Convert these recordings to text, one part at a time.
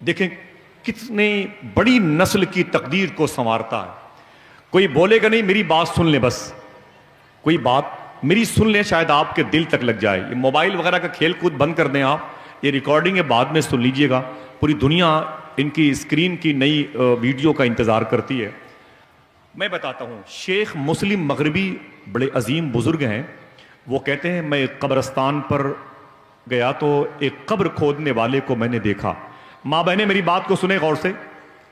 دیکھیں کتنی بڑی نسل کی تقدیر کو سنوارتا ہے. کوئی بولے گا نہیں میری بات سن لیں، بس کوئی بات میری سن لیں شاید آپ کے دل تک لگ جائے. یہ موبائل وغیرہ کا کھیل کود بند کر دیں، آپ یہ ریکارڈنگ ہے بعد میں سن لیجئے گا. پوری دنیا ان کی اسکرین کی نئی ویڈیو کا انتظار کرتی ہے. میں بتاتا ہوں، شیخ مسلم مغربی بڑے عظیم بزرگ ہیں. وہ کہتے ہیں میں ایک قبرستان پر گیا تو ایک قبر کھودنے والے کو میں نے دیکھا. ماں بہنیں میری بات کو سنیں غور سے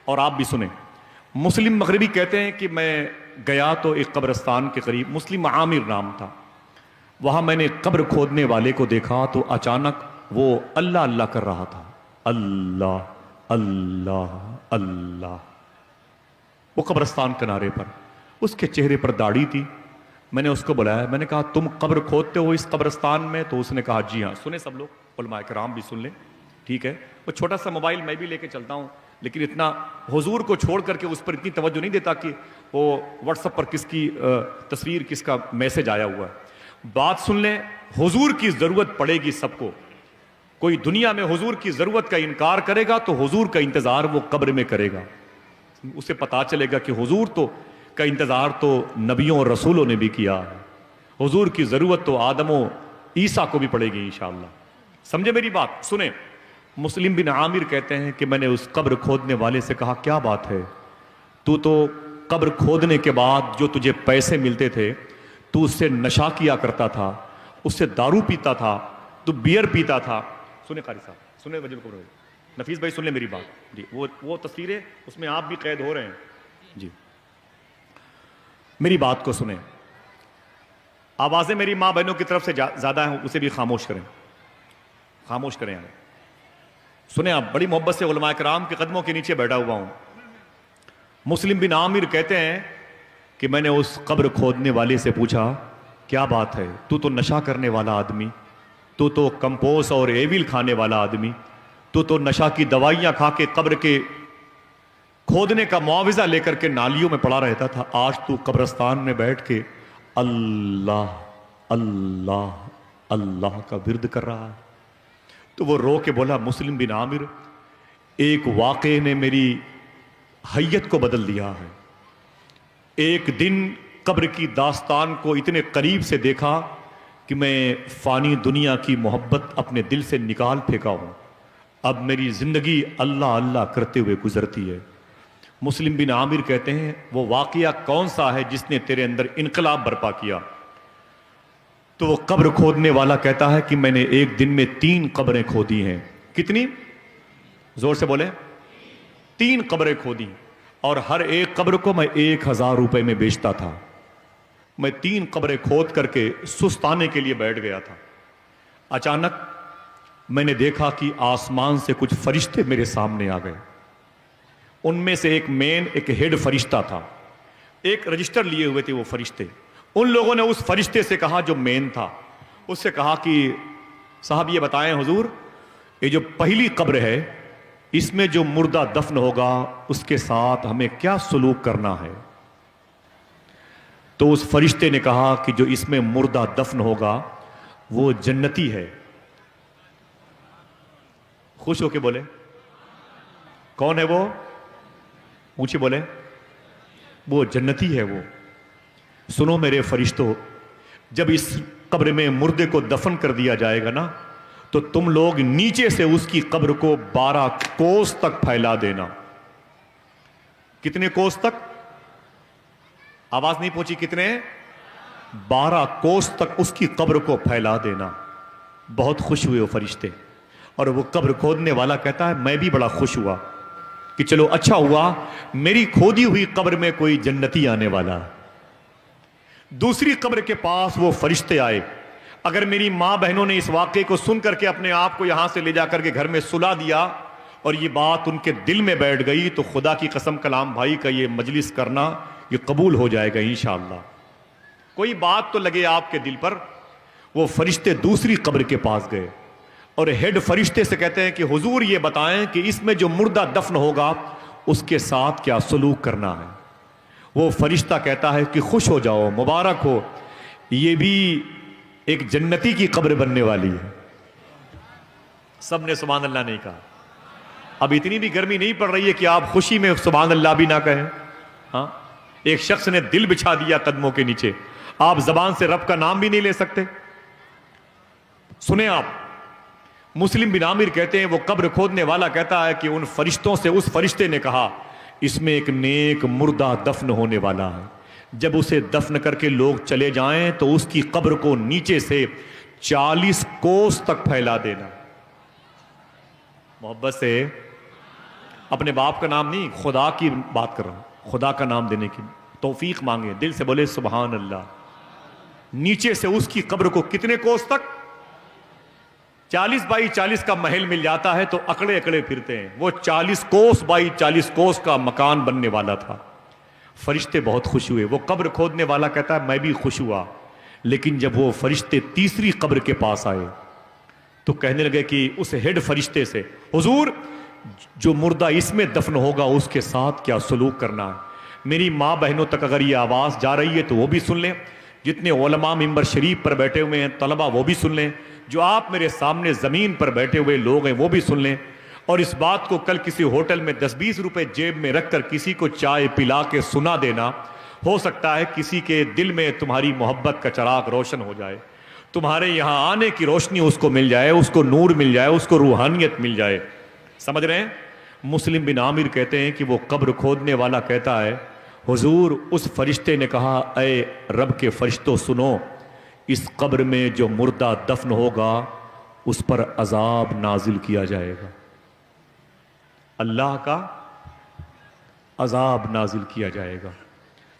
اور آپ بھی سنیں. مسلم مغربی کہتے ہیں کہ میں گیا تو ایک قبرستان کے قریب، مسلم عامر نام تھا، وہاں میں نے قبر کھودنے والے کو دیکھا تو اچانک وہ اللہ اللہ کر رہا تھا. اللہ اللہ اللہ. وہ قبرستان کنارے پر، اس کے چہرے پر داڑھی تھی. میں نے اس کو بلایا، میں نے کہا تم قبر کھودتے ہو اس قبرستان میں؟ تو اس نے کہا جی ہاں. سنیں سب لوگ، علماء کرام بھی سن لیں، ٹھیک ہے. وہ چھوٹا سا موبائل میں بھی لے کے چلتا ہوں، لیکن اتنا حضور کو چھوڑ کر کے اس پر اتنی توجہ نہیں دیتا کہ وہ واٹس ایپ پر کس کی تصویر، کس کا میسج آیا ہوا ہے. بات سن لیں، حضور کی ضرورت پڑے گی سب کو. کوئی دنیا میں حضور کی ضرورت کا انکار کرے گا تو حضور کا انتظار وہ قبر میں کرے گا. اسے پتا چلے گا کہ حضور کا انتظار تو نبیوں اور رسولوں نے بھی کیا ہے. حضور کی ضرورت تو آدم و عیسیٰ کو بھی پڑے گی انشاءاللہ. سمجھے میری بات؟ سنیں. مسلم بن عامر کہتے ہیں کہ میں نے اس قبر کھودنے والے سے کہا کیا بات ہے؟ تو قبر کھودنے کے بعد جو تجھے پیسے ملتے تھے تو اس سے نشہ کیا کرتا تھا، اس سے دارو پیتا تھا، تو بیئر پیتا تھا. سنیں قاری صاحب، سنیں وجل کو نفیس بھائی، سن لیں میری بات جی. وہ تصویریں اس میں آپ بھی قید ہو رہے ہیں جی. میری بات کو سنیں. آوازیں میری ماں بہنوں کی طرف سے زیادہ ہیں، اسے بھی خاموش کریں، خاموش کریں. سنیں آپ، بڑی محبت سے علماء کرام کے قدموں کے نیچے بیٹھا ہوا ہوں. مسلم بن عامر کہتے ہیں کہ میں نے اس قبر کھودنے والے سے پوچھا کیا بات ہے؟ تو نشہ کرنے والا آدمی، تو کمپوس اور ایویل کھانے والا آدمی، تو نشہ کی دوائیاں کھا کے قبر کے کھودنے کا معاوضہ لے کر کے نالیوں میں پڑا رہتا تھا، آج تو قبرستان میں بیٹھ کے اللہ اللہ اللہ کا ورد کر رہا ہے. تو وہ رو کے بولا مسلم بن عامر، ایک واقعے نے میری حیت کو بدل دیا ہے. ایک دن قبر کی داستان کو اتنے قریب سے دیکھا کہ میں فانی دنیا کی محبت اپنے دل سے نکال پھینکا ہوں. اب میری زندگی اللہ اللہ کرتے ہوئے گزرتی ہے. مسلم بن عامر کہتے ہیں وہ واقعہ کون سا ہے جس نے تیرے اندر انقلاب برپا کیا؟ تو وہ قبر کھودنے والا کہتا ہے کہ میں نے ایک دن میں 3 قبریں کھودی ہیں. کتنی؟ زور سے بولیں. 3 قبریں کھودی، اور ہر ایک قبر کو میں 1000 روپے میں بیچتا تھا. میں 3 قبریں کھود کر کے سستانے کے لیے بیٹھ گیا تھا. اچانک میں نے دیکھا کہ آسمان سے کچھ فرشتے میرے سامنے آ گئے. ان میں سے ایک ہیڈ فرشتہ تھا، ایک رجسٹر لیے ہوئے تھے وہ فرشتے. ان لوگوں نے اس فرشتے سے کہا جو مین تھا، اس سے کہا کہ صاحب یہ بتائیں حضور، یہ جو پہلی قبر ہے اس میں جو مردہ دفن ہوگا اس کے ساتھ ہمیں کیا سلوک کرنا ہے؟ تو اس فرشتے نے کہا کہ جو اس میں مردہ دفن ہوگا وہ جنتی ہے. خوش ہو کے بولے کون ہے وہ؟ اونچی بولے. وہ جنتی ہے. وہ سنو میرے فرشتوں، جب اس قبر میں مردے کو دفن کر دیا جائے گا نا تو تم لوگ نیچے سے اس کی قبر کو 12 کوس تک پھیلا دینا. کتنے کوس تک؟ آواز نہیں پہنچی. کتنے؟ 12 کوس تک اس کی قبر کو پھیلا دینا. بہت خوش ہوئے وہ فرشتے. اور وہ قبر کھودنے والا کہتا ہے میں بھی بڑا خوش ہوا کہ چلو اچھا ہوا میری کھودی ہوئی قبر میں کوئی جنتی آنے والا. دوسری قبر کے پاس وہ فرشتے آئے. اگر میری ماں بہنوں نے اس واقعے کو سن کر کے اپنے آپ کو یہاں سے لے جا کر کے گھر میں سلا دیا اور یہ بات ان کے دل میں بیٹھ گئی تو خدا کی قسم کلام بھائی کا یہ مجلس کرنا یہ قبول ہو جائے گا انشاءاللہ. کوئی بات تو لگے آپ کے دل پر. وہ فرشتے دوسری قبر کے پاس گئے اور ہیڈ فرشتے سے کہتے ہیں کہ حضور یہ بتائیں کہ اس میں جو مردہ دفن ہوگا اس کے ساتھ کیا سلوک کرنا ہے؟ وہ فرشتہ کہتا ہے کہ خوش ہو جاؤ، مبارک ہو، یہ بھی ایک جنتی کی قبر بننے والی ہے. سب نے سبحان اللہ نہیں کہا. اب اتنی بھی گرمی نہیں پڑ رہی ہے کہ آپ خوشی میں سبحان اللہ بھی نہ کہیں. ہاں ایک شخص نے دل بچھا دیا قدموں کے نیچے, آپ زبان سے رب کا نام بھی نہیں لے سکتے. سنیں آپ, مسلم بن عامر کہتے ہیں وہ قبر کھودنے والا کہتا ہے کہ ان فرشتوں سے اس فرشتے نے کہا اس میں ایک نیک مردہ دفن ہونے والا ہے, جب اسے دفن کر کے لوگ چلے جائیں تو اس کی قبر کو نیچے سے 40 کوس تک پھیلا دینا. محبت سے اپنے باپ کا نام نہیں, خدا کی بات کر رہا ہوں, خدا کا نام دینے کی توفیق مانگے, دل سے بولے سبحان اللہ. نیچے سے اس کی قبر کو کتنے کوس تک, 40 بائی 40 کا محل مل جاتا ہے تو اکڑے اکڑے پھرتے ہیں. وہ 40 کوس بائی 40 کوس کا مکان بننے والا تھا. فرشتے بہت خوش ہوئے. وہ قبر کھودنے والا کہتا ہے میں بھی خوش ہوا, لیکن جب وہ فرشتے تیسری قبر کے پاس آئے تو کہنے لگے کہ اس ہیڈ فرشتے سے, حضور جو مردہ اس میں دفن ہوگا اس کے ساتھ کیا سلوک کرنا ہے. میری ماں بہنوں تک اگر یہ آواز جا رہی ہے تو وہ بھی سن لیں, جتنے علماء ممبر شریف پر بیٹھے ہوئے ہیں طلبہ وہ بھی سن لیں, جو آپ میرے سامنے زمین پر بیٹھے ہوئے لوگ ہیں وہ بھی سن لیں. اور اس بات کو کل کسی ہوٹل میں 10-20 روپے جیب میں رکھ کر کسی کو چائے پلا کے سنا دینا, ہو سکتا ہے کسی کے دل میں تمہاری محبت کا چراغ روشن ہو جائے, تمہارے یہاں آنے کی روشنی اس کو مل جائے, اس کو نور مل جائے, اس کو روحانیت مل جائے. سمجھ رہے ہیں؟ مسلم بن عامر کہتے ہیں کہ وہ قبر کھودنے والا کہتا ہے حضور اس فرشتے نے کہا اے رب کے فرشتوں سنو, اس قبر میں جو مردہ دفن ہوگا اس پر عذاب نازل کیا جائے گا, اللہ کا عذاب نازل کیا جائے گا.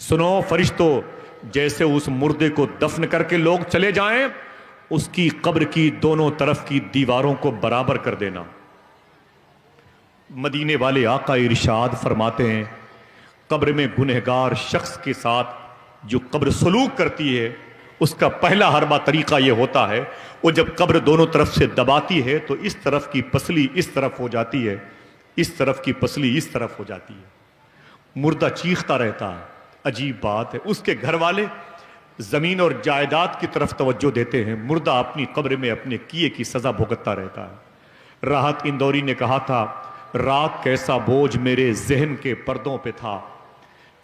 سنو فرشتوں, جیسے اس مردے کو دفن کر کے لوگ چلے جائیں اس کی قبر کی دونوں طرف کی دیواروں کو برابر کر دینا. مدینے والے آقا ارشاد فرماتے ہیں قبر میں گنہگار شخص کے ساتھ جو قبر سلوک کرتی ہے اس کا پہلا حربہ طریقہ یہ ہوتا ہے, وہ جب قبر دونوں طرف سے دباتی ہے تو اس طرف کی پسلی اس طرف ہو جاتی ہے, اس طرف کی پسلی اس طرف ہو جاتی ہے. مردہ چیختا رہتا ہے. عجیب بات ہے, اس کے گھر والے زمین اور جائیداد کی طرف توجہ دیتے ہیں, مردہ اپنی قبر میں اپنے کیے کی سزا بھگتتا رہتا ہے. راحت اندوری نے کہا تھا رات کیسا بوجھ میرے ذہن کے پردوں پہ تھا,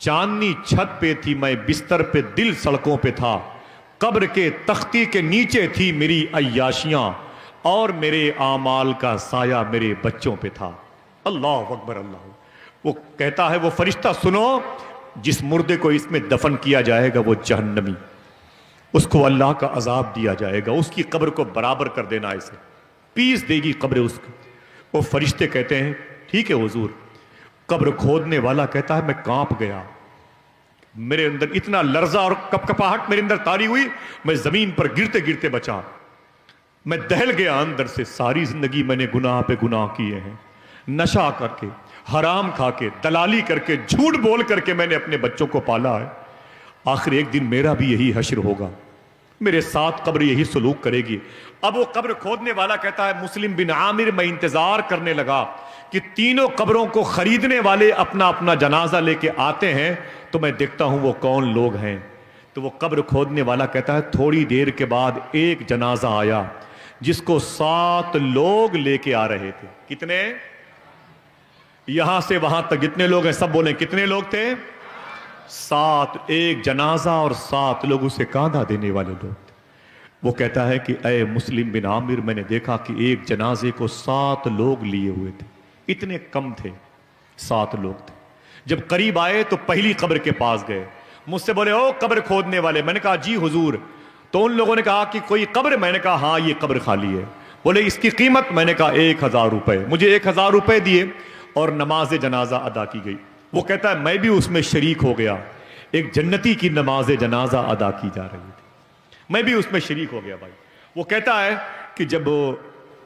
چاندنی چھت پہ تھی میں بستر پہ دل سڑکوں پہ تھا, قبر کے تختی کے نیچے تھی میری عیاشیاں اور میرے اعمال کا سایہ میرے بچوں پہ تھا. اللہ اکبر اللہ. وہ کہتا ہے وہ فرشتہ سنو, جس مردے کو اس میں دفن کیا جائے گا وہ جہنمی, اس کو اللہ کا عذاب دیا جائے گا, اس کی قبر کو برابر کر دینا, اسے پیس دے گی قبر اس کی. وہ فرشتے کہتے ہیں ٹھیک ہے حضور. قبر کھودنے والا کہتا ہے میں کانپ گیا, میرے اندر اتنا لرزہ اور کپکپاہٹ میرے اندر طاری ہوئی, میں زمین پر گرتے گرتے بچا, میں دہل گیا اندر سے. ساری زندگی میں نے گناہ پہ گناہ کیے ہیں, نشہ کر کے, حرام کھا کے, دلالی کر کے, جھوٹ بول کر کے میں نے اپنے بچوں کو پالا ہے. آخر ایک دن میرا بھی یہی حشر ہوگا, میرے ساتھ قبر یہی سلوک کرے گی. اب وہ قبر کھودنے والا کہتا ہے مسلم بن عامر میں انتظار کرنے لگا کہ تینوں قبروں کو خریدنے والے اپنا اپنا جنازہ لے کے آتے ہیں تو میں دیکھتا ہوں وہ کون لوگ ہیں. تو وہ قبر کھودنے والا کہتا ہے تھوڑی دیر کے بعد ایک جنازہ آیا جس کو 7 لوگ لے کے آ رہے تھے. کتنے؟ یہاں سے وہاں تک جتنے لوگ ہیں سب بولیں کتنے لوگ تھے؟ 7. ایک جنازہ اور 7 لوگ اسے کاندھا دینے والے لوگ تھے. وہ کہتا ہے کہ اے مسلم بن عامر میں نے دیکھا کہ ایک جنازے کو 7 لوگ لیے ہوئے تھے, اتنے کم تھے, 7 لوگ تھے. جب قریب آئے تو پہلی قبر کے پاس گئے, مجھ سے بولے او قبر کھودنے والے. میں نے کہا جی حضور. تو ان لوگوں نے کہا کہ کوئی قبر؟ میں نے کہا ہاں یہ قبر خالی ہے. بولے اس کی قیمت؟ میں نے کہا 1000 روپے. مجھے 1000 روپے دیے اور نماز جنازہ ادا کی گئی. وہ کہتا ہے میں بھی اس میں شریک ہو گیا, ایک جنتی کی نماز جنازہ ادا کی جا رہی تھی, میں بھی اس میں شریک ہو گیا بھائی. وہ کہتا ہے کہ جب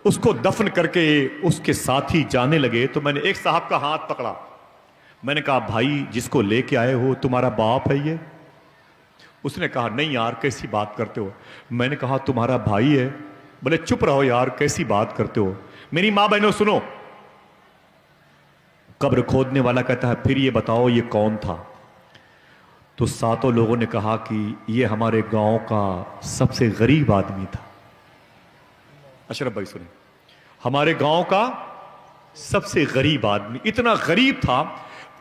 اس کو دفن کر کے اس کے ساتھی جانے لگے تو میں نے ایک صاحب کا ہاتھ پکڑا. میں نے کہا بھائی جس کو لے کے آئے ہو تمہارا باپ ہے یہ؟ اس نے کہا نہیں یار کیسی بات کرتے ہو. میں نے کہا تمہارا بھائی ہے. بولے چپ رہو یار کیسی بات کرتے ہو. میری ماں بہنوں سنو. قبر کھودنے والا کہتا ہے پھر یہ بتاؤ یہ کون تھا؟ تو 7 لوگوں نے کہا کہ یہ ہمارے گاؤں کا سب سے غریب آدمی تھا. اشرف بھائی سنیں, ہمارے گاؤں کا سب سے غریب آدمی، اتنا غریب تھا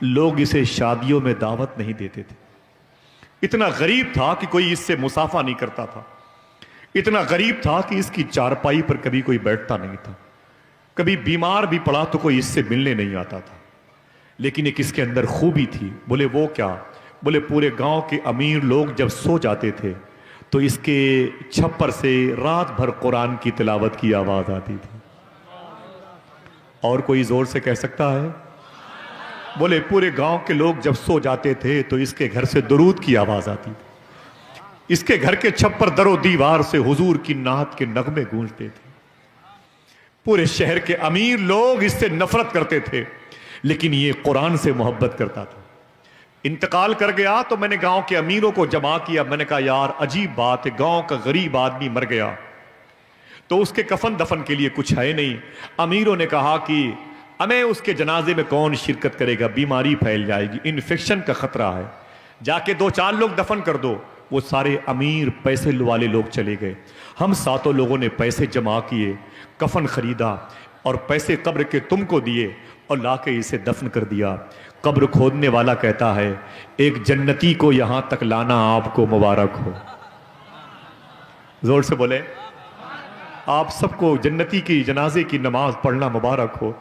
لوگ اسے شادیوں میں دعوت نہیں دیتے تھے، اتنا غریب تھا کہ کوئی اس سے مصافحہ نہیں کرتا تھا، اتنا غریب تھا کہ اس کی چارپائی پر کبھی کوئی بیٹھتا نہیں تھا، کبھی بیمار بھی پڑا تو کوئی اس سے ملنے نہیں آتا تھا۔ لیکن ایک اس کے اندر خوبی تھی، بولے وہ کیا؟ بولے پورے گاؤں کے امیر لوگ جب سو جاتے تھے تو اس کے چھپر سے رات بھر قرآن کی تلاوت کی آواز آتی تھی۔ اور کوئی زور سے کہہ سکتا ہے؟ بولے پورے گاؤں کے لوگ جب سو جاتے تھے تو اس کے گھر سے درود کی آواز آتی تھی، اس کے گھر کے چھپر در و دیوار سے حضور کی نعت کے نغمے گونجتے تھے۔ پورے شہر کے امیر لوگ اس سے نفرت کرتے تھے، لیکن یہ قرآن سے محبت کرتا تھا۔ انتقال کر گیا تو میں نے گاؤں کے امیروں کو جمع کیا، میں نے کہا یار عجیب بات ہے، گاؤں کا غریب آدمی مر گیا تو اس کے کفن دفن کے لیے کچھ ہے نہیں۔ امیروں نے کہا کہ ہمیں اس کے جنازے میں کون شرکت کرے گا، بیماری پھیل جائے گی، انفیکشن کا خطرہ ہے، جا کے 2-4 لوگ دفن کر دو۔ وہ سارے امیر پیسے والے لوگ چلے گئے، ہم 7 لوگوں نے پیسے جمع کیے، کفن خریدا اور پیسے قبر کے تم کو دیے اور لا کے اسے دفن کر دیا۔ قبر کھودنے والا کہتا ہے ایک جنتی کو یہاں تک لانا آپ کو مبارک ہو۔ زور سے بولے آپ سب کو جنتی کی جنازے کی نماز پڑھنا مبارک ہو،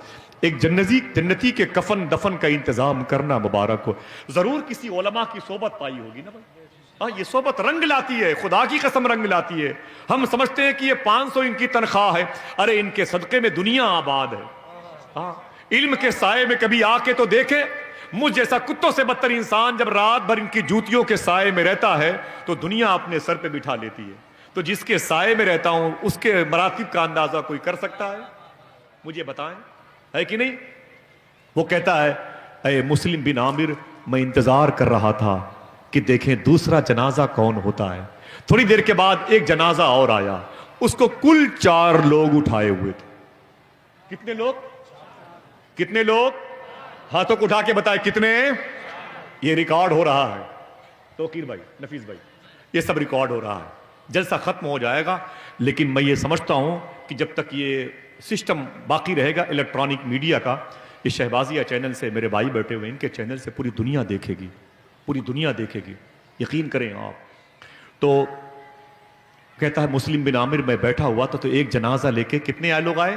ایک جنتی کے کفن دفن کا انتظام کرنا مبارک ہو۔ ضرور کسی علماء کی صحبت پائی ہوگی نا بھائی، ہاں یہ صحبت رنگ لاتی ہے، خدا کی قسم رنگ لاتی ہے۔ ہم سمجھتے ہیں کہ یہ 500 ان کی تنخواہ ہے، ارے ان کے صدقے میں دنیا آباد ہے۔ ہاں علم کے سائے میں کبھی آ کے تو دیکھے، مجھ جیسا کتوں سے بدتر انسان جب رات بھر ان کی جوتیوں کے سائے میں رہتا ہے تو دنیا اپنے سر پہ بٹھا لیتی ہے۔ تو جس کے سائے میں رہتا ہوں اس کے مراتب کا اندازہ کوئی کر سکتا ہے؟ مجھے بتائیں، ہے کہ نہیں؟ وہ کہتا ہے اے مسلم بن عامر، میں انتظار کر رہا تھا کہ دیکھیں دوسرا جنازہ کون ہوتا ہے۔ تھوڑی دیر کے بعد ایک جنازہ اور آیا، اس کو کل 4 لوگ اٹھائے ہوئے تھے۔ کتنے لوگ؟ کتنے لوگ؟ ہاتھوں کو اٹھا کے بتائے کتنے؟ یہ ریکارڈ ہو رہا ہے توقیر بھائی، نفیس بھائی، یہ سب ریکارڈ ہو رہا ہے، جلسہ ختم ہو جائے گا، لیکن میں یہ سمجھتا ہوں کہ جب تک یہ سسٹم باقی رہے گا الیکٹرانک میڈیا کا، یہ شہبازیہ چینل سے میرے بھائی بیٹھے ہوئے، ان کے چینل سے پوری دنیا دیکھے گی، پوری دنیا دیکھے گی، یقین کریں آپ۔ تو کہتا ہے مسلم بن عامر میں بیٹھا ہوا تھا تو ایک جنازہ لے کے کتنے لوگ آئے؟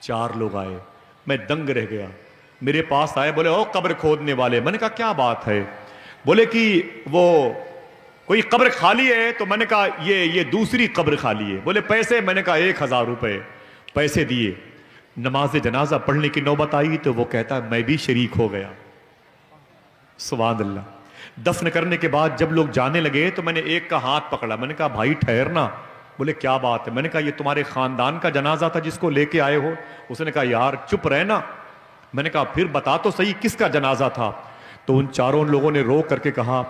4 لوگ آئے، میں دنگ رہ گیا۔ میرے پاس آئے، بولے او قبر کھودنے والے، میں نے کہا کیا بات ہے؟ بولے کہ وہ کوئی قبر خالی ہے، تو میں نے کہا یہ دوسری قبر خالی ہے۔ بولے پیسے؟ میں نے کہا 1000 روپے، پیسے دیے۔ نماز جنازہ پڑھنے کی نوبت آئی تو وہ کہتا ہے میں بھی شریک ہو گیا۔ سبحان اللہ۔ دفن کرنے کے بعد جب لوگ جانے لگے تو میں نے ایک کا ہاتھ پکڑا، میں نے کہا بھائی ٹھہرنا۔ بولے کیا بات ہے؟ میں نے کہا یہ تمہارے خاندان کا جنازہ تھا جس کو لے کے آئے ہو؟ اس نے کہا یار چپ رہنا۔ میں نے کہا پھر بتا تو صحیح کس کا جنازہ تھا؟ تو ان 4 لوگوں نے رو کر کے کہا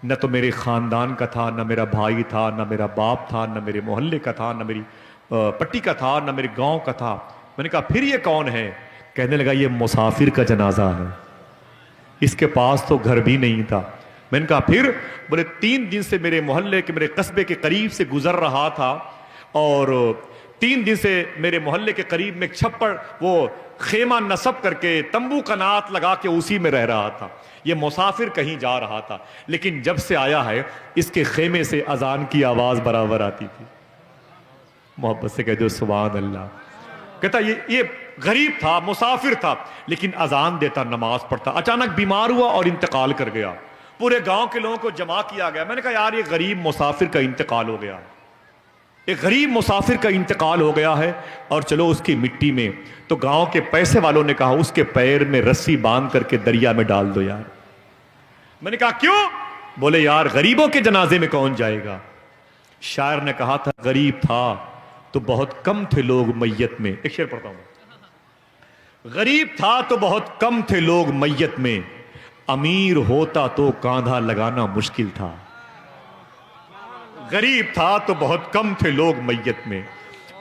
نہ تو میرے خاندان کا تھا، نہ میرا بھائی تھا، نہ میرا باپ تھا، نہ میرے محلے کا تھا، نہ میری پٹی کا تھا، نہ میرے گاؤں کا تھا۔ میں نے کہا پھر یہ کون ہے؟ کہنے لگا یہ مسافر کا جنازہ ہے، اس کے پاس تو گھر بھی نہیں تھا۔ میں نے کہا پھر؟ بولے 3 دن سے میرے محلے کے میرے قصبے کے قریب سے گزر رہا تھا اور 3 دن سے میرے محلے کے قریب میں ایک چھپڑ وہ خیمہ نصب کر کے تمبو کنات لگا کے اسی میں رہ رہا تھا۔ یہ مسافر کہیں جا رہا تھا، لیکن جب سے آیا ہے اس کے خیمے سے اذان کی آواز برابر آتی تھی۔ محبت سے کہہ دو سبحان اللہ۔ کہتا یہ غریب تھا، مسافر تھا، لیکن اذان دیتا، نماز پڑھتا۔ اچانک بیمار ہوا اور انتقال کر گیا، پورے گاؤں کے لوگوں کو جمع کیا گیا۔ میں نے کہا یار یہ غریب مسافر کا انتقال ہو گیا، ایک غریب مسافر کا انتقال ہو گیا ہے اور چلو اس کی مٹی میں۔ تو گاؤں کے پیسے والوں نے کہا اس کے پیر میں رسی باندھ کر کے دریا میں ڈال دو یار۔ میں نے کہا کیوں؟ بولے یار غریبوں کے جنازے میں کون جائے گا؟ شاعر نے کہا تھا غریب تھا تو بہت کم تھے لوگ میت میں۔ ایک شعر پڑھتا ہوں، غریب تھا تو بہت کم تھے لوگ میت میں، امیر ہوتا تو کاندھا لگانا مشکل تھا۔ غریب تھا تو بہت کم تھے لوگ میت میں،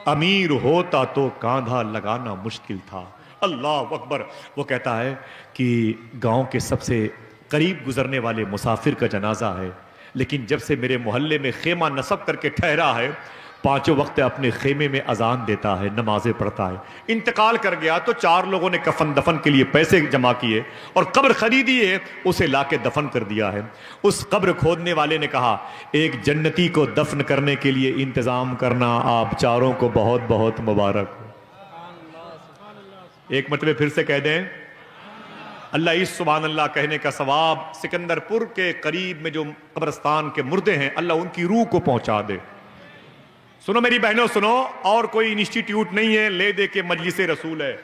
امیر ہوتا تو کاندھا لگانا مشکل تھا۔ اللہ اکبر۔ وہ کہتا ہے کہ گاؤں کے سب سے قریب گزرنے والے مسافر کا جنازہ ہے، لیکن جب سے میرے محلے میں خیمہ نصب کر کے ٹھہرا ہے 5 وقت اپنے خیمے میں اذان دیتا ہے، نمازیں پڑھتا ہے. انتقال کر گیا تو 4 لوگوں نے کفن دفن کے لیے پیسے جمع کیے اور قبر خریدی ہے، اسے لا کے دفن کر دیا ہے. اس قبر کھودنے والے نے کہا ایک جنتی کو دفن کرنے کے لیے انتظام کرنا، آپ چاروں کو بہت بہت مبارک ہو. ایک مرتبہ پھر سے کہہ دیں اللہ. اس سبحان اللہ کہنے کا ثواب سکندر پور کے قریب میں جو قبرستان کے مردے ہیں اللہ ان کی روح کو پہنچا دے. سنو میری بہنوں سنو، اور کوئی انسٹیٹیوٹ نہیں ہے لے دے کے مجلس رسول ہے،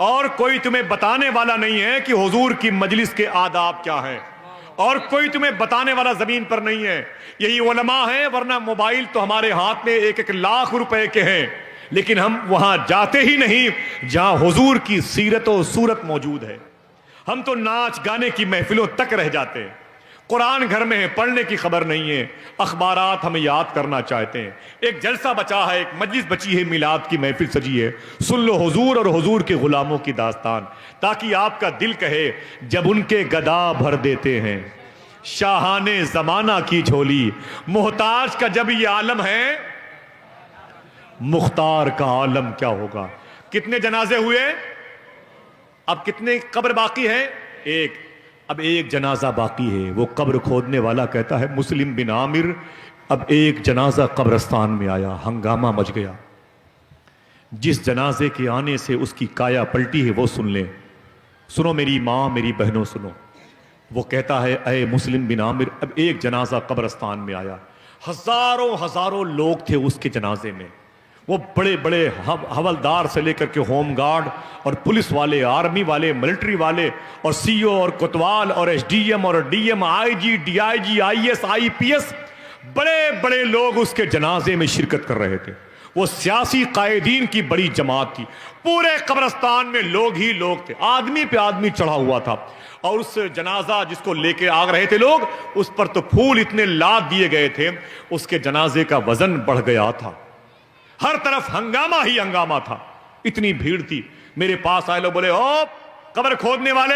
اور کوئی تمہیں بتانے والا نہیں ہے کہ حضور کی مجلس کے آداب کیا ہیں، اور کوئی تمہیں بتانے والا زمین پر نہیں ہے. یہی علماء ہیں، ورنہ موبائل تو ہمارے ہاتھ میں 1-1 لاکھ روپے کے ہیں، لیکن ہم وہاں جاتے ہی نہیں جہاں حضور کی سیرت و صورت موجود ہے. ہم تو ناچ گانے کی محفلوں تک رہ جاتے ہیں. قرآن گھر میں ہے، پڑھنے کی خبر نہیں ہے. اخبارات ہمیں یاد کرنا چاہتے ہیں. ایک جلسہ بچا ہے، ایک مجلس بچی ہے، میلاد کی محفل سجی ہے. سن لو حضور اور حضور کے غلاموں کی داستان، تاکہ آپ کا دل کہے جب ان کے گدا بھر دیتے ہیں شاہان زمانہ کی جھولی. محتاج کا جب یہ عالم ہے، مختار کا عالم کیا ہوگا. کتنے جنازے ہوئے؟ اب کتنے قبر باقی ہے؟ ایک. اب ایک جنازہ باقی ہے. وہ قبر کھودنے والا کہتا ہے مسلم بن عامر اب ایک جنازہ قبرستان میں آیا، ہنگامہ مچ گیا. جس جنازے کے آنے سے اس کی کایا پلٹی ہے وہ سن لیں. سنو میری ماں، میری بہنوں سنو. وہ کہتا ہے اے مسلم بن عامر اب ایک جنازہ قبرستان میں آیا. ہزاروں لوگ تھے اس کے جنازے میں. وہ بڑے بڑے حوالدار سے لے کر کے ہوم گارڈ اور پولیس والے، آرمی والے، ملٹری والے، اور سی او اور کوتوال اور ایس ڈی ایم اور D M, I G, D I G, I S, I P S, بڑے بڑے لوگ اس کے جنازے میں شرکت کر رہے تھے. وہ سیاسی قائدین کی بڑی جماعت تھی. پورے قبرستان میں لوگ ہی لوگ تھے، آدمی پہ آدمی چڑھا ہوا تھا. اور اس جنازہ جس کو لے کے آ رہے تھے لوگ، اس پر تو پھول اتنے لاد دیے گئے تھے، اس کے جنازے کا وزن بڑھ گیا تھا. ہر طرف ہنگامہ ہی ہنگامہ تھا، اتنی بھیڑ تھی. میرے پاس آئے لوگ، بولے او قبر کھودنے والے.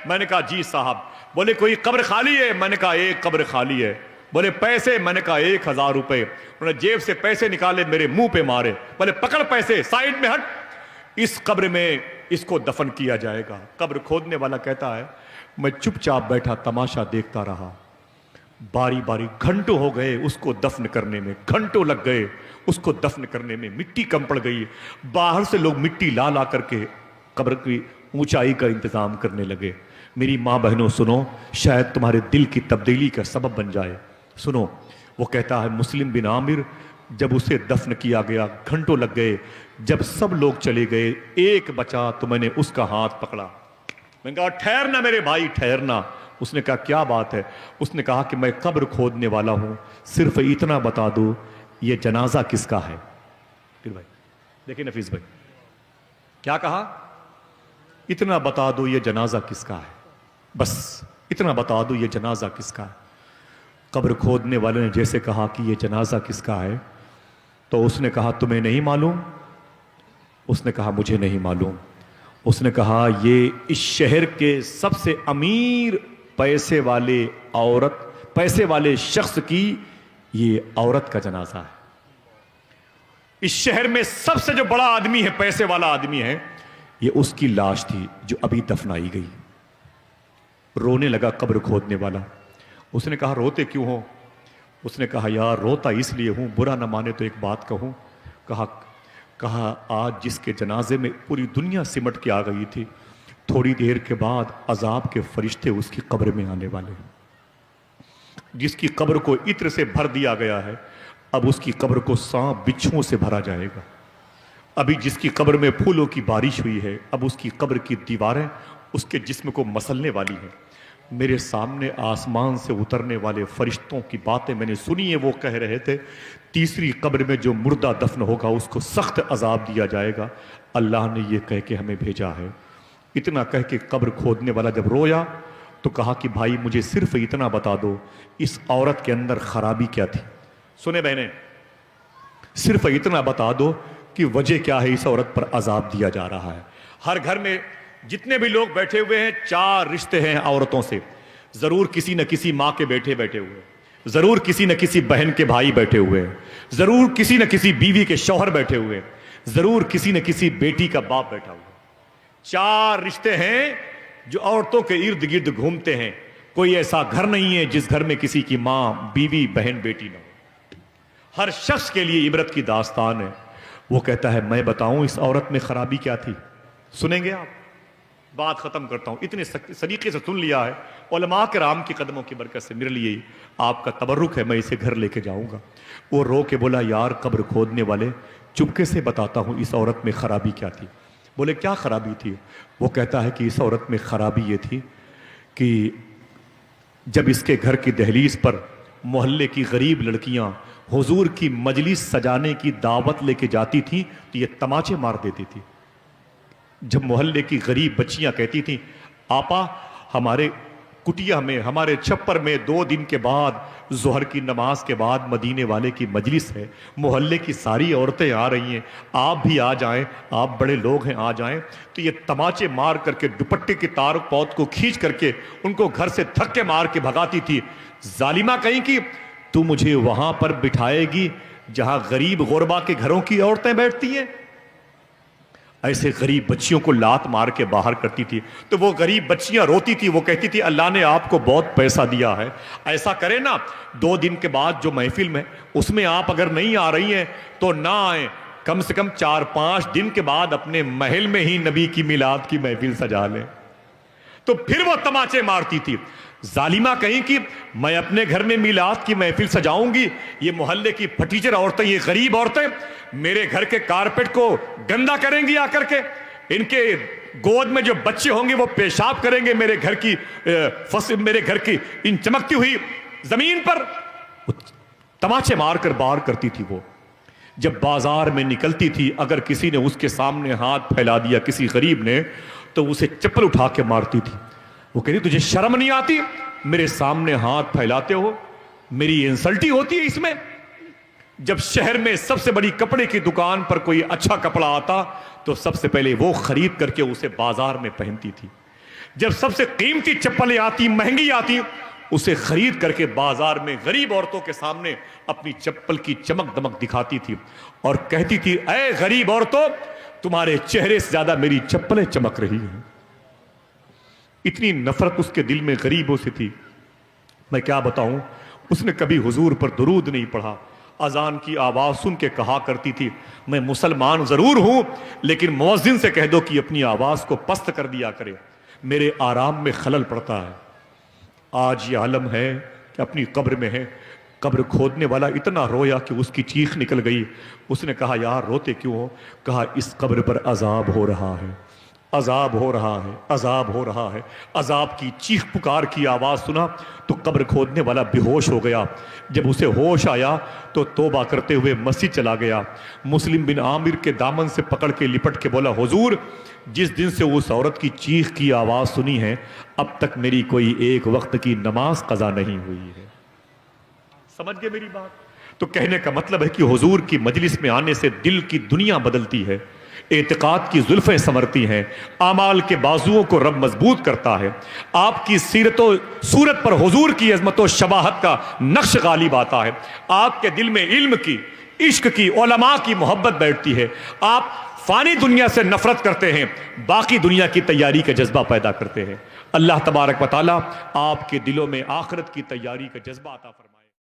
میں نے کہا جی صاحب. بولے کوئی قبر خالی ہے؟ میں نے کہا ایک قبر خالی ہے. بولے پیسے؟ میں نے کہا 1000 روپے. انہوں نے جیب سے پیسے نکالے، میرے منہ پہ مارے. بولے پکڑ پیسے، سائیڈ میں ہٹ، اس قبر میں اس کو دفن کیا جائے گا. قبر کھودنے والا کہتا ہے میں چپ چاپ بیٹھا تماشا دیکھتا رہا. باری باری گھنٹوں ہو گئے اس کو دفن کرنے میں، گھنٹوں لگ گئے اس کو دفن کرنے میں. مٹی کم پڑ گئی. باہر سے لوگ مٹی لا لا کر کے قبر کی اونچائی کا انتظام کرنے لگے. میری ماں بہنوں سنو، شاید تمہارے دل کی تبدیلی کا سبب بن جائے. سنو، وہ کہتا ہے مسلم بن عامر جب اسے دفن کیا گیا گھنٹوں لگ گئے. جب سب لوگ چلے گئے ایک بچا تو میں نے اس کا ہاتھ پکڑا. میں نے کہا ٹھہرنا میرے بھائی ٹھہرنا. اس نے کہا کیا بات ہے؟ اس نے کہا کہ میں قبر کھودنے والا ہوں، صرف اتنا بتا دو یہ جنازہ کس کا ہے. پھر بھائی دیکھیں نفیس بھائی کیا کہا، اتنا بتا دو یہ جنازہ کس کا ہے، بس اتنا بتا دو یہ جنازہ کس کا ہے. قبر کھودنے والے نے جیسے کہا کہ یہ جنازہ کس کا ہے تو اس نے کہا تمہیں نہیں معلوم؟ اس نے کہا مجھے نہیں معلوم. اس نے کہا یہ اس شہر کے سب سے امیر پیسے والے شخص کی یہ عورت کا جنازہ ہے. اس شہر میں سب سے جو بڑا آدمی ہے، پیسے والا آدمی ہے، یہ اس کی لاش تھی جو ابھی دفنائی گئی. رونے لگا قبر کھودنے والا. اس نے کہا روتے کیوں ہو؟ اس نے کہا یار روتا اس لیے ہوں، برا نہ مانے تو ایک بات کہوں. کہا آج جس کے جنازے میں پوری دنیا سمٹ کے آ گئی تھی، تھوڑی دیر کے بعد عذاب کے فرشتے اس کی قبر میں آنے والے ہیں. جس کی قبر کو عطر سے بھر دیا گیا ہے، اب اس کی قبر کو سانپ بچھوؤں سے بھرا جائے گا. ابھی جس کی قبر میں پھولوں کی بارش ہوئی ہے، اب اس کی قبر کی دیواریں اس کے جسم کو مسلنے والی ہیں. میرے سامنے آسمان سے اترنے والے فرشتوں کی باتیں میں نے سنی ہیں. وہ کہہ رہے تھے تیسری قبر میں جو مردہ دفن ہوگا اس کو سخت عذاب دیا جائے گا. اللہ نے یہ کہہ کے ہمیں بھیجا ہے. اتنا کہہ کے قبر کھودنے والا جب رویا تو کہا کہ بھائی مجھے صرف اتنا بتا دو اس عورت کے اندر خرابی کیا تھی. سنے بہنیں، صرف اتنا بتا دو کہ وجہ کیا ہے اس عورت پر عذاب دیا جا رہا ہے. ہر گھر میں جتنے بھی لوگ بیٹھے ہوئے ہیں 4 رشتے ہیں عورتوں سے. ضرور کسی نہ کسی ماں کے بیٹے بیٹھے ہوئے. ضرور کسی نہ کسی بہن کے بھائی بیٹھے ہوئے ہیں, ضرور کسی نہ کسی بیوی کے شوہر بیٹھے ہوئے ہیں, ضرور کسی نہ کسی بیٹی کا باپ بیٹھا ہوا ہے. 4 رشتے ہیں جو عورتوں کے ارد گرد گھومتے ہیں. کوئی ایسا گھر نہیں ہے جس گھر میں کسی کی ماں, بیوی, بہن, بیٹی نہ ہو. ہر شخص کے لیے عبرت کی داستان ہے. وہ کہتا ہے میں بتاؤں اس عورت میں خرابی کیا تھی؟ سنیں گے آپ؟ بات ختم کرتا ہوں. اتنے سلیقے سے سن لیا ہے. علماء کرام کی قدموں کی برکت سے میرے لیے آپ کا تبرک ہے, میں اسے گھر لے کے جاؤں گا. وہ رو کے بولا یار قبر کھودنے والے, چپکے سے بتاتا ہوں اس عورت میں خرابی کیا تھی. بولے کیا خرابی تھی؟ وہ کہتا ہے کہ اس عورت میں خرابی یہ تھی کہ جب اس کے گھر کی دہلیز پر محلے کی غریب لڑکیاں حضور کی مجلس سجانے کی دعوت لے کے جاتی تھیں تو یہ تماچے مار دیتی تھی. جب محلے کی غریب بچیاں کہتی تھیں آپا ہمارے کٹیا میں, ہمارے چھپر میں 2 دن کے بعد ظہر کی نماز کے بعد مدینے والے کی مجلس ہے, محلے کی ساری عورتیں آ رہی ہیں, آپ بھی آ جائیں, آپ بڑے لوگ ہیں آ جائیں, تو یہ تماچے مار کر کے دوپٹے کی تار پوت کو کھینچ کر کے ان کو گھر سے دھکے مار کے بھگاتی تھی. ظالمہ کہیں کہ تو مجھے وہاں پر بٹھائے گی جہاں غریب غربا کے گھروں کی عورتیں بیٹھتی ہیں. ایسے غریب بچیوں کو لات مار کے باہر کرتی تھی. تو وہ غریب بچیاں روتی تھی, وہ کہتی تھی اللہ نے آپ کو بہت پیسہ دیا ہے, ایسا کرے نا 2 دن کے بعد جو محفل میں اس میں آپ اگر نہیں آ رہی ہیں تو نہ آئیں, کم سے کم 4-5 دن کے بعد اپنے محل میں ہی نبی کی میلاد کی محفل سجا لیں. تو پھر وہ تماچے مارتی تھی. ظالمہ کہیں کہ میں اپنے گھر میں میلاد کی محفل سجاؤں گی, یہ محلے کی پھٹیچر عورتیں, یہ غریب عورتیں میرے گھر کے کارپیٹ کو گندا کریں گی, آ کر کے ان کے گود میں جو بچے ہوں گے وہ پیشاب کریں گے میرے گھر کی ان چمکتی ہوئی زمین پر. تماچے مار کر باہر کرتی تھی. وہ جب بازار میں نکلتی تھی اگر کسی نے اس کے سامنے ہاتھ پھیلا دیا کسی غریب نے تو اسے چپل اٹھا کے مارتی تھی. وہ کہتی تجھے شرم نہیں آتی میرے سامنے ہاتھ پھیلاتے ہو, میری انسلٹی ہوتی ہے اس میں. جب شہر میں سب سے بڑی کپڑے کی دکان پر کوئی اچھا کپڑا آتا تو سب سے پہلے وہ خرید کر کے اسے بازار میں پہنتی تھی. جب سب سے قیمتی چپلیں آتی, مہنگی آتی, اسے خرید کر کے بازار میں غریب عورتوں کے سامنے اپنی چپل کی چمک دمک دکھاتی تھی اور کہتی تھی اے غریب عورتوں تمہارے چہرے سے زیادہ میری چپلیں چمک رہی ہیں. اتنی نفرت اس کے دل میں غریبوں سے تھی. میں کیا بتاؤں, اس نے کبھی حضور پر درود نہیں پڑھا. اذان کی آواز سن کے کہا کرتی تھی میں مسلمان ضرور ہوں لیکن مؤذن سے کہہ دو کہ اپنی آواز کو پست کر دیا کرے, میرے آرام میں خلل پڑتا ہے. آج یہ عالم ہے کہ اپنی قبر میں ہے. قبر کھودنے والا اتنا رویا کہ اس کی چیخ نکل گئی. اس نے کہا یار روتے کیوں ہو؟ کہا اس قبر پر عذاب ہو رہا ہے, عذاب ہو رہا ہے, عذاب ہو رہا ہے. عذاب کی چیخ پکار کی آواز سنا تو قبر کھودنے والا بے ہوش ہو گیا. جب اسے ہوش آیا تو توبہ کرتے ہوئے مسجد چلا گیا. مسلم بن عامر کے دامن سے پکڑ کے لپٹ کے بولا حضور جس دن سے اس عورت کی چیخ کی آواز سنی ہے اب تک میری کوئی ایک وقت کی نماز قضا نہیں ہوئی ہے. سمجھ گئے میری بات؟ تو کہنے کا مطلب ہے کہ حضور کی مجلس میں آنے سے دل کی دنیا بدلتی ہے, اعتقاد کی زلفیں سنورتی ہیں, اعمال کے بازوؤں کو رب مضبوط کرتا ہے. آپ کی سیرت و صورت پر حضور کی عظمت و شباہت کا نقش غالب آتا ہے. آپ کے دل میں علم کی, عشق کی, علماء کی محبت بیٹھتی ہے. آپ فانی دنیا سے نفرت کرتے ہیں, باقی دنیا کی تیاری کا جذبہ پیدا کرتے ہیں. اللہ تبارک و تعالی آپ کے دلوں میں آخرت کی تیاری کا جذبہ عطا فرمائے.